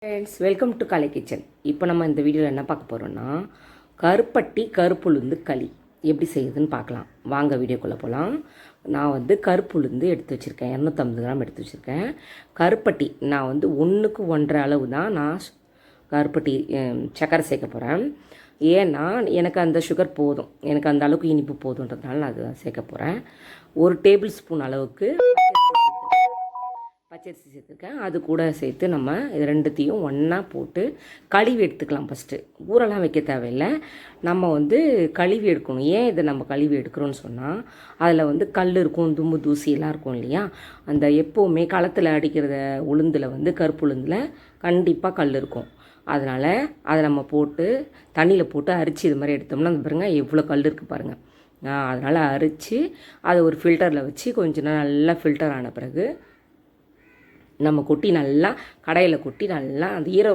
Friends, welcome to Kalai kitchen. இப்போ நம்ம இந்த வீடியோவில் என்ன பார்க்க போகிறோன்னா, கருப்பட்டி கருப்புளுந்து களி எப்படி செய்யுதுன்னு பார்க்கலாம். வாங்க வீடியோக்குள்ளே போகலாம். நான் வந்து கருப்புளுந்து எடுத்து வச்சுருக்கேன், 250 கிராம் எடுத்து வச்சுருக்கேன். கருப்பட்டி நான் வந்து 1க்கு 1.5 அளவு தான் நான் கருப்பட்டி சர்க்கரை சேர்க்க போகிறேன். ஏன்னா எனக்கு அந்த சுகர் போதும், எனக்கு அந்த அளவுக்கு இனிப்பு போதுன்றதுனால நான் அதை சேர்க்க போகிறேன். 1 டேபிள் ஸ்பூன் அளவுக்கு பச்சரிசி சேர்த்துருக்கேன். அது கூட சேர்த்து நம்ம இது ரெண்டுத்தையும் ஒன்றா போட்டு கழுவி எடுத்துக்கலாம். ஃபஸ்ட்டு ஊரெல்லாம் வைக்க தேவையில்லை, நம்ம வந்து கழுவி எடுக்கணும். ஏன் இதை நம்ம கழுவி எடுக்கிறோன்னு சொன்னால், அதில் வந்து கல் இருக்கும், தும்பு தூசி எல்லாம் இருக்கும் இல்லையா. அந்த எப்போவுமே களத்தில் அடிக்கிறத உளுந்தில் வந்து கருப்பு உளுந்தில் கண்டிப்பாக கல் இருக்கும். அதனால் அதை நம்ம போட்டு தண்ணியில் போட்டு அரிச்சு இது மாதிரி எடுத்தோம்னா அந்த பாருங்கள் எவ்வளோ கல் இருக்குது பாருங்கள். அதனால் அரித்து அதை ஒரு ஃபில்டரில் வச்சு கொஞ்ச நேரம் நல்லா ஃபில்டர் ஆன பிறகு நம்ம கொட்டி நல்லா கடையில் கொட்டி நல்லா அந்த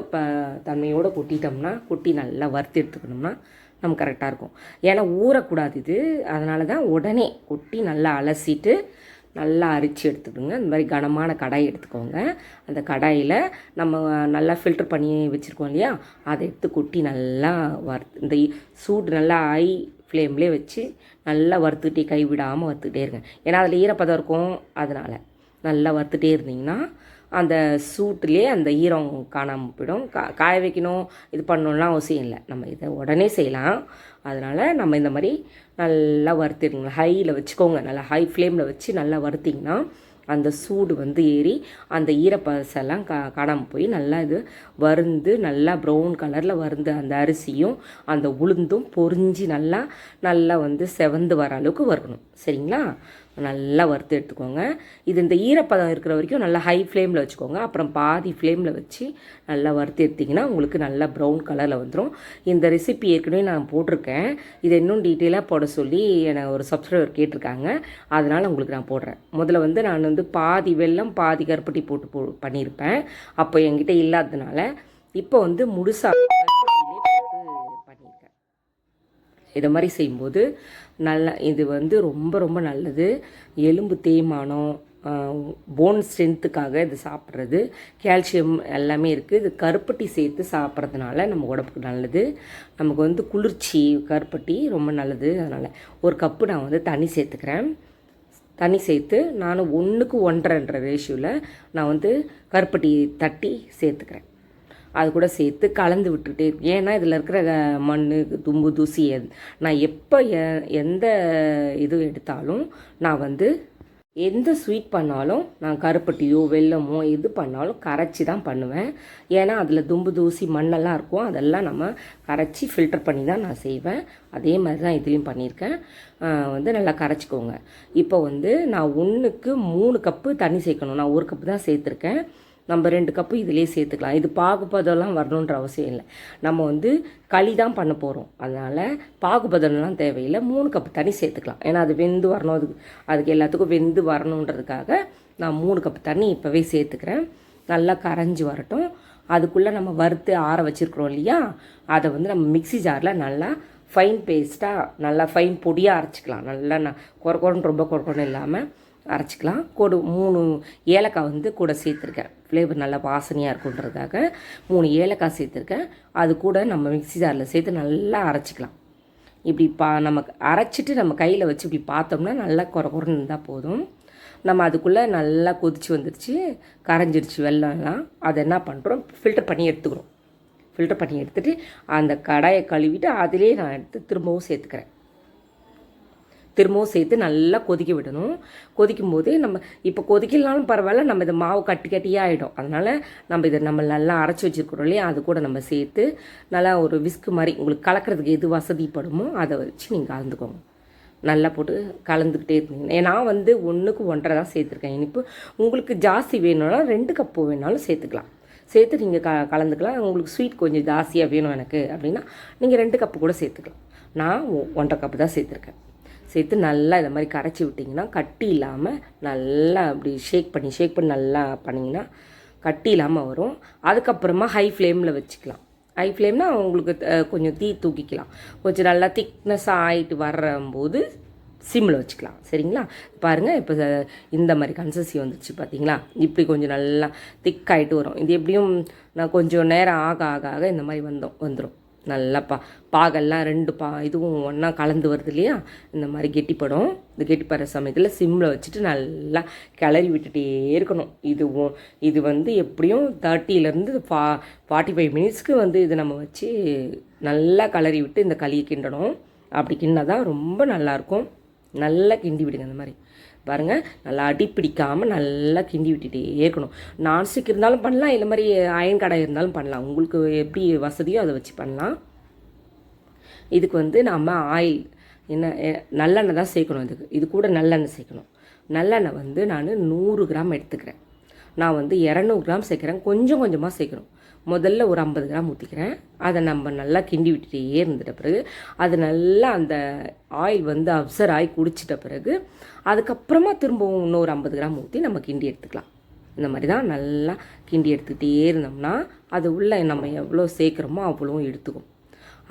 தன்மையோடு கொட்டி நல்லா வறுத்து எடுத்துக்கணும்னா நம்ம கரெக்டாக இருக்கும். ஏன்னா ஊறக்கூடாது இது, அதனால தான் உடனே கொட்டி நல்லா அலசிட்டு நல்லா அரித்து எடுத்துக்கோங்க. இந்த மாதிரி கனமான கடாய் எடுத்துக்கோங்க. அந்த கடாயில் நம்ம நல்லா ஃபில்டர் பண்ணி வச்சுருக்கோம் இல்லையா, அதை எடுத்து கொட்டி நல்லா இந்த சூடு நல்லா ஹை ஃப்ளேம்லேயே வச்சு நல்லா வறுத்துக்கிட்டே கைவிடாமல் வறுத்துக்கிட்டே இருங்க. ஏன்னா அதில் ஈரப்பதம் இருக்கும், அதனால் நல்லா வறுத்துட்டே இருந்தீங்கன்னா அந்த சூட்டுலேயே அந்த ஈரம் காணாமல் போயிடும். காய வைக்கணும் இது பண்ணணும்லாம் அவசியம் இல்லை, நம்ம இதை உடனே செய்யலாம். அதனால் நம்ம இந்த மாதிரி நல்லா வறுத்துடுங்க. ஹையில் வச்சுக்கோங்க, நல்லா ஹை ஃப்ளேமில் வச்சு நல்லா வறுத்திங்கன்னா அந்த சூடு வந்து ஏறி அந்த ஈரப்பசெல்லாம் காணாமல் போய் நல்லா இது வறுந்து நல்லா ப்ரௌன் கலரில் வறுந்து அந்த அரிசியும் அந்த உளுந்தும் பொரிஞ்சு நல்லா வந்து செவந்து வர அளவுக்கு வறுக்கணும். சரிங்களா? நல்லா வறுத்து எடுத்துக்கோங்க. இது இந்த ஈரப்பதம் இருக்கிற வரைக்கும் நல்லா ஹை ஃப்ளேமில் வச்சுக்கோங்க. அப்புறம் பாதி ஃப்ளேமில் வச்சு நல்லா வறுத்து எடுத்திங்கன்னா உங்களுக்கு நல்லா ப்ரௌன் கலரில் வந்துடும். இந்த ரெசிபி ஏற்கனவே நான் போட்டிருக்கேன், இதை இன்னும் டீட்டெயிலாக போட சொல்லி எனக்கு ஒரு சப்ஸ்கிரைபர் கேட்டிருக்காங்க. அதனால் உங்களுக்கு நான் போடுறேன். முதல்ல வந்து நான் வந்து பாதி வெல்லம் பாதி கருப்பட்டி போட்டு பண்ணியிருப்பேன். அப்போ என்கிட்ட இல்லாததுனால இப்போ வந்து முழுசாக பண்ணியிருக்கேன். இதை மாதிரி செய்யும்போது நல்லா இது வந்து ரொம்ப ரொம்ப நல்லது. எலும்பு தேய்மானம், போன் ஸ்ட்ரென்த்துக்காக இது சாப்பிட்றது, கால்சியம் எல்லாமே இருக்குது. இது கருப்பட்டி சேர்த்து சாப்பிட்றதுனால நம்ம உடம்புக்கு நல்லது. நமக்கு வந்து குளிர்ச்சி, கருப்பட்டி ரொம்ப நல்லது. அதனால் 1 கப்பு நான் வந்து தண்ணி சேர்த்துக்கிறேன். தண்ணி சேர்த்து நான் 1க்கு 1.5 ரேஷியோவில் நான் வந்து கருப்பட்டி தட்டி சேர்த்துக்கிறேன். அது கூட சேர்த்து கலந்து விட்டுக்கிட்டே இருக்கேன். ஏன்னா இதில் இருக்கிற மண், தும்பு, தூசி நான் எப்போ எந்த இது எடுத்தாலும் நான் வந்து எந்த ஸ்வீட் பண்ணாலும் நான் கருப்பட்டியோ வெல்லமோ எது பண்ணாலும் கரைச்சி தான் பண்ணுவேன். ஏன்னா அதில் தும்பு தூசி மண்ணெல்லாம் இருக்கும், அதெல்லாம் நம்ம கரைச்சி ஃபில்டர் பண்ணி தான் நான் செய்வேன். அதே மாதிரி தான் இதுலேயும் பண்ணியிருக்கேன். வந்து நல்லா கரைச்சிக்கோங்க. இப்போ வந்து நான் 1க்கு 3 கப்பு தண்ணி சேர்க்கணும். நான் 1 கப்பு தான் சேர்த்துருக்கேன். நம்ம 2 கப்பு இதிலே சேர்த்துக்கலாம். இது பாகுபதம்லாம் வரணுன்ற அவசியம் இல்லை, நம்ம வந்து களி தான் பண்ண போகிறோம். அதனால் பாகுபதம்லாம் தேவையில்லை. 3 கப்பு தண்ணி சேர்த்துக்கலாம். ஏன்னா அது வெந்து வரணும், அதுக்கு எல்லாத்துக்கும் வெந்து வரணுன்றதுக்காக நான் 3 கப்பு தண்ணி இப்போவே சேர்த்துக்கிறேன். நல்லா கரைஞ்சி வரட்டும். அதுக்குள்ளே நம்ம வறுத்து ஆற வச்சுருக்குறோம் இல்லையா, அதை வந்து நம்ம மிக்ஸி ஜாரில் நல்லா ஃபைன் பேஸ்ட்டாக நல்லா ஃபைன் பொடியாக அரைச்சிக்கலாம். நல்லா கொரன்னு ரொம்ப கொரன்னு இல்லாமல் அரைச்சிக்கலாம். 3 ஏலக்காய் வந்து கூட சேர்த்துருக்கேன். ஃப்ளேவர் நல்லா வாசனையாக இருக்குன்றதுக்காக 3 ஏலக்காய் சேர்த்துருக்கேன். அது கூட நம்ம மிக்ஸி ஜாரில் சேர்த்து நல்லா அரைச்சிக்கலாம். இப்படி நம்ம அரைச்சிட்டு நம்ம கையில் வச்சு இப்படி பார்த்தோம்னா நல்லா கொரன்னு இருந்தால் போதும். நம்ம அதுக்குள்ளே நல்லா கொதிச்சு வந்துடுச்சு, கரைஞ்சிடுச்சு வெல்லம்லாம். அதை என்ன பண்ணுறோம், ஃபில்டர் பண்ணி எடுத்துக்கிறோம். ஃபில்டர் பண்ணி எடுத்துகிட்டு அந்த கடாயை கழுவிட்டு அதிலே நான் எடுத்து திரும்பவும் சேர்த்துக்கிறேன். திரும்பவும் சேர்த்து நல்லா கொதிக்க விடணும். கொதிக்கும் போது நம்ம இப்போ கொதிக்கலனாலும் பரவாயில்ல, நம்ம இதை மாவு கட்டியாக ஆகிடும். அதனால் நம்ம இதை நல்லா அரைச்சி வச்சுருக்கிறோம் இல்லையா, அது கூட நம்ம சேர்த்து நல்லா ஒரு விஸ்கு மாதிரி உங்களுக்கு கலக்கிறதுக்கு எது வசதிப்படுமோ அதை வச்சு நீங்கள் கலந்துக்கோங்க. நல்லா போட்டு கலந்துக்கிட்டே இருந்தீங்க. நான் வந்து 1க்கு 1.5 தான் சேர்த்துருக்கேன் இனிப்பு. உங்களுக்கு ஜாஸ்தி வேணும்னா 2 கப்பு வேணாலும் சேர்த்துக்கலாம். சேர்த்து நீங்கள் கலந்துக்கலாம். உங்களுக்கு ஸ்வீட் கொஞ்சம் ஜாஸ்தியாக வேணும் எனக்கு அப்படின்னா நீங்கள் 2 கப்பு கூட சேர்த்துக்கலாம். நான் 1.5 கப்பு தான் சேர்த்துருக்கேன். சேர்த்து நல்லா இதை மாதிரி கரைச்சி விட்டிங்கன்னா கட்டி இல்லாமல் நல்லா அப்படி ஷேக் பண்ணி நல்லா பண்ணிங்கன்னா கட்டி இல்லாமல் வரும். அதுக்கப்புறமா ஹை ஃப்ளேமில் வச்சுக்கலாம். ஹை ஃப்ளேம்னால் உங்களுக்கு கொஞ்சம் தூக்கிக்கலாம். கொஞ்சம் நல்லா திக்னஸாக ஆகிட்டு வரும்போது சிம்மில் வச்சுக்கலாம். சரிங்களா? பாருங்கள், இப்போ இந்த மாதிரி கன்சிஸ்டன்சி வந்துச்சு பார்த்தீங்களா? இப்படி கொஞ்சம் நல்லா திக்காயிட்டு வரும். இது எப்படியும் நான் கொஞ்சம் நேரம் ஆக ஆக ஆக இந்த மாதிரி வந்துடும். நல்லா பாகெல்லாம் இதுவும் ஒன்றா கலந்து வருது இல்லையா? இந்த மாதிரி கெட்டிப்படும். இந்த கெட்டிப்படுற சமயத்தில் சிம்மில் வச்சுட்டு நல்லா கிளறி விட்டுட்டே இருக்கணும். இது வந்து எப்படியும் 30 to 45 மினிட்ஸ்க்கு வந்து இது நம்ம வச்சு நல்லா கிளறி விட்டு இந்த களியை கிண்டணும். அப்படி கிண்டினா தான் ரொம்ப நல்லாயிருக்கும். நல்லா கிண்டி விடுங்க. இந்த மாதிரி பாருங்கள், நல்லா அடி பிடிக்காமல் நல்லா கிண்டி விட்டுட்டே இருக்கணும். நான்ஸ்டிக் இருந்தாலும் பண்ணலாம், இல்லை மாதிரி அயன் கடாய் இருந்தாலும் பண்ணலாம். உங்களுக்கு எப்படி வசதியோ அதை வச்சு பண்ணலாம். இதுக்கு வந்து நம்ம ஆயில் நல்லெண்ணெய் தான் சேர்க்கணும். இது கூட நல்லெண்ணெய் சேர்க்கணும். நல்லெண்ணெய் வந்து நான் 100 கிராம் எடுத்துக்கிறேன். நான் வந்து 200 கிராம் சேர்க்குறேன். கொஞ்சம் கொஞ்சமாக சேர்க்கணும். முதல்ல ஒரு 50 கிராம் ஊற்றிக்கிறேன். அதை நம்ம நல்லா கிண்டி விட்டுட்டே இருந்துட்ட பிறகு அது நல்லா அந்த ஆயில் வந்து அப்சர்வ் ஆகி குடிச்சிட்ட பிறகு அதுக்கப்புறமா திரும்பவும் இன்னொரு 50 கிராம் ஊற்றி நம்ம கிண்டி எடுத்துக்கலாம். இந்த மாதிரி தான் நல்லா கிண்டி எடுத்துக்கிட்டே இருந்தோம்னா அது உள்ள நம்ம எவ்வளோ சேர்க்குறோமோ அவ்வளோ எடுத்துக்கும்.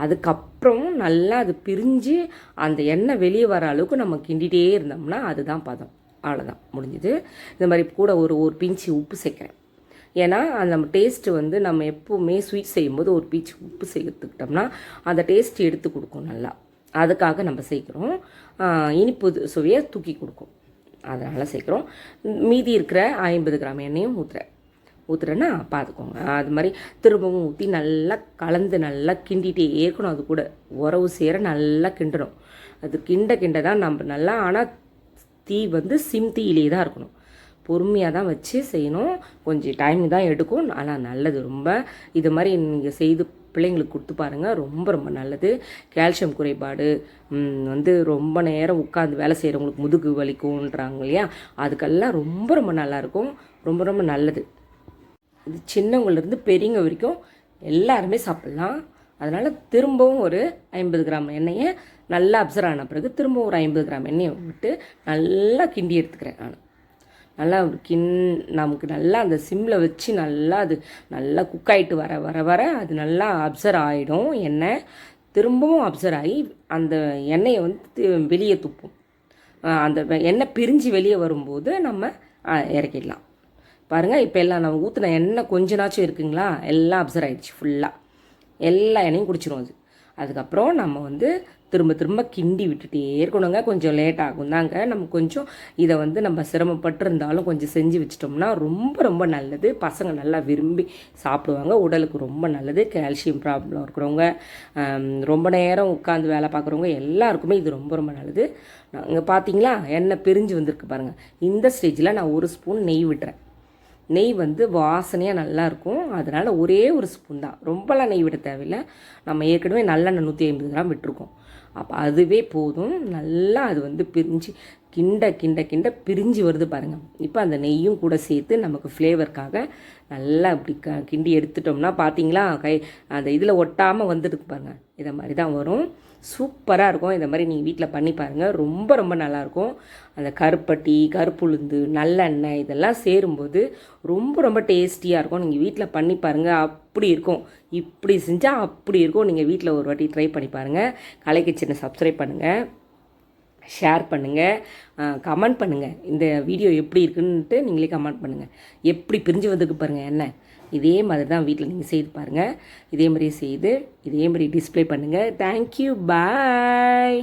அதுக்கப்புறம் நல்லா அது பிரிஞ்சு அந்த எண்ணெய் வெளியே வர அளவுக்கு நம்ம கிண்டிகிட்டே இருந்தோம்னா அதுதான் பதம். அவ்வளோதான், முடிஞ்சுது. இந்த மாதிரி கூட ஒரு பிஞ்சு உப்பு சேர்க்குறேன். ஏன்னா அந்த நம்ம டேஸ்ட்டு வந்து நம்ம எப்போவுமே ஸ்வீட் செய்யும்போது ஒரு பீச்சு உப்பு சேர்த்துக்கிட்டோம்னா அந்த டேஸ்ட்டு எடுத்து கொடுக்கும் நல்லா. அதுக்காக நம்ம சேர்க்குறோம். இனிப்பு சுவையை தூக்கி கொடுக்கும், அதனால் சேர்க்குறோம். மீதி இருக்கிற 50 கிராம் எண்ணெயும் ஊற்றுறேன்னா பார்த்துக்கோங்க. அது மாதிரி திரும்பவும் ஊற்றி நல்லா கலந்து நல்லா கிண்டிகிட்டே இருக்கணும். அது கூட உறவு சேர நல்லா கிண்டணும். அது கிண்ட தான் நம்ம நல்லா, ஆனால் தீ வந்து சிம் தீயிலே தான் இருக்கணும். பொறுமையாக தான் வச்சு செய்யணும். கொஞ்சம் டைம் தான் எடுக்கும், ஆனால் நல்லது ரொம்ப. இது மாதிரி நீங்கள் செய்து பிள்ளைங்களுக்கு கொடுத்து பாருங்கள், ரொம்ப ரொம்ப நல்லது. கால்சியம் குறைபாடு வந்து ரொம்ப நேரம் உட்காந்து வேலை செய்கிறவங்களுக்கு முதுகு வலிக்கும்ன்றாங்க இல்லையா? அதுக்கெல்லாம் ரொம்ப ரொம்ப நல்லாயிருக்கும், ரொம்ப ரொம்ப நல்லது. இது சின்னவங்கலேருந்து பெரியவங்க வரைக்கும் எல்லாருமே சாப்பிட்லாம். அதனால் திரும்பவும் ஒரு 50 கிராம் எண்ணெயை நல்லா அப்சர்வ் ஆன பிறகு திரும்பவும் ஒரு 50 கிராம் எண்ணெயை விட்டு நல்லா கிண்டி எடுத்துக்கிறேன். நான் நல்லா நமக்கு நல்லா அந்த சிம்மில் வச்சு நல்லா அது நல்லா குக் ஆகிட்டு வர வர வர அது நல்லா அப்சர்வ் ஆகிடும். எண்ணெய் திரும்பவும் அப்சர்வ் ஆகி அந்த எண்ணெயை வந்து வெளியே துப்பும். அந்த எண்ணெய் பிரிஞ்சு வெளியே வரும்போது நம்ம இறக்கிடலாம். பாருங்கள், இப்போ எல்லாம் நம்ம ஊற்றின எண்ணெய் கொஞ்ச நாச்சும் இருக்குங்களா, எல்லாம் அப்சர்வ் ஆகிடுச்சு. ஃபுல்லாக எல்லா எண்ணெயும் குடிச்சிரும் அது. அதுக்கப்புறம் நம்ம வந்து திரும்ப கிண்டி விட்டுட்டே இருக்கணுங்க. கொஞ்சம் லேட் ஆகும் தாங்க. நம்ம கொஞ்சம் இதை வந்து நம்ம சிரமப்பட்டிருந்தாலும் கொஞ்சம் செஞ்சு வச்சிட்டோம்னா ரொம்ப ரொம்ப நல்லது. பசங்க நல்லா விரும்பி சாப்பிடுவாங்க, உடலுக்கு ரொம்ப நல்லது. கால்சியம் ப்ராப்ளம் இருக்கிறவங்க, ரொம்ப நேரம் உட்காந்து வேலை பார்க்குறவங்க எல்லாருக்குமே இது ரொம்ப ரொம்ப நல்லது. இங்கே பார்த்தீங்களா, எண்ணெய் பிரிஞ்சு வந்திருக்கு பாருங்கள். இந்த ஸ்டேஜில் நான் 1 ஸ்பூன் நெய் விட்டுறேன். நெய் வந்து வாசனையாக நல்லாயிருக்கும். அதனால் ஒரே 1 ஸ்பூன் தான், ரொம்பலாம் நெய் விட தேவையில்லை. நம்ம ஏற்கனவே நல்லெண்ணெய் 150 கிராம் விட்டுருக்கோம். அப்போ அதுவே போதும். நல்லா அது வந்து பிரிஞ்சு கிண்ட பிரிஞ்சு வருது பாருங்கள். இப்போ அந்த நெய்யும் கூட சேர்த்து நமக்கு ஃப்ளேவருக்காக நல்லா அப்படி கிண்டி எடுத்துட்டோம்னா பார்த்தீங்களா, அந்த இதில் ஒட்டாமல் வந்துருக்கு பாருங்கள். இதை மாதிரி தான் வரும். சூப்பராக இருக்கும். இந்த மாதிரி நீங்கள் வீட்டில் பண்ணி பாருங்கள், ரொம்ப ரொம்ப நல்லாயிருக்கும். அந்த கருப்பட்டி, கருப்புளுந்து, நல்லெண்ணெய் இதெல்லாம் சேரும்போது ரொம்ப ரொம்ப டேஸ்டியாக இருக்கும். நீங்கள் வீட்டில் பண்ணி பாருங்கள், அப்படி இருக்கும். இப்படி செஞ்சால் அப்படி இருக்கும். நீங்கள் வீட்டில் ஒரு வாட்டி ட்ரை பண்ணி பாருங்கள். கலை கிச்சனை சப்ஸ்கிரைப் பண்ணுங்கள், ஷேர் பண்ணுங்கள், கமெண்ட் பண்ணுங்கள். இந்த வீடியோ எப்படி இருக்குன்ட்டு நீங்களே கமெண்ட் பண்ணுங்கள். எப்படி பிரிஞ்சு வந்துருக்கு பாருங்கள் எண்ணெய். இதே மாதிரி தான் வீட்டில் நீங்கள் செய்து பாருங்கள். இதே மாதிரி செய்து இதே மாதிரி டிஸ்ப்ளே பண்ணுங்கள். தேங்க்யூ, பாய்.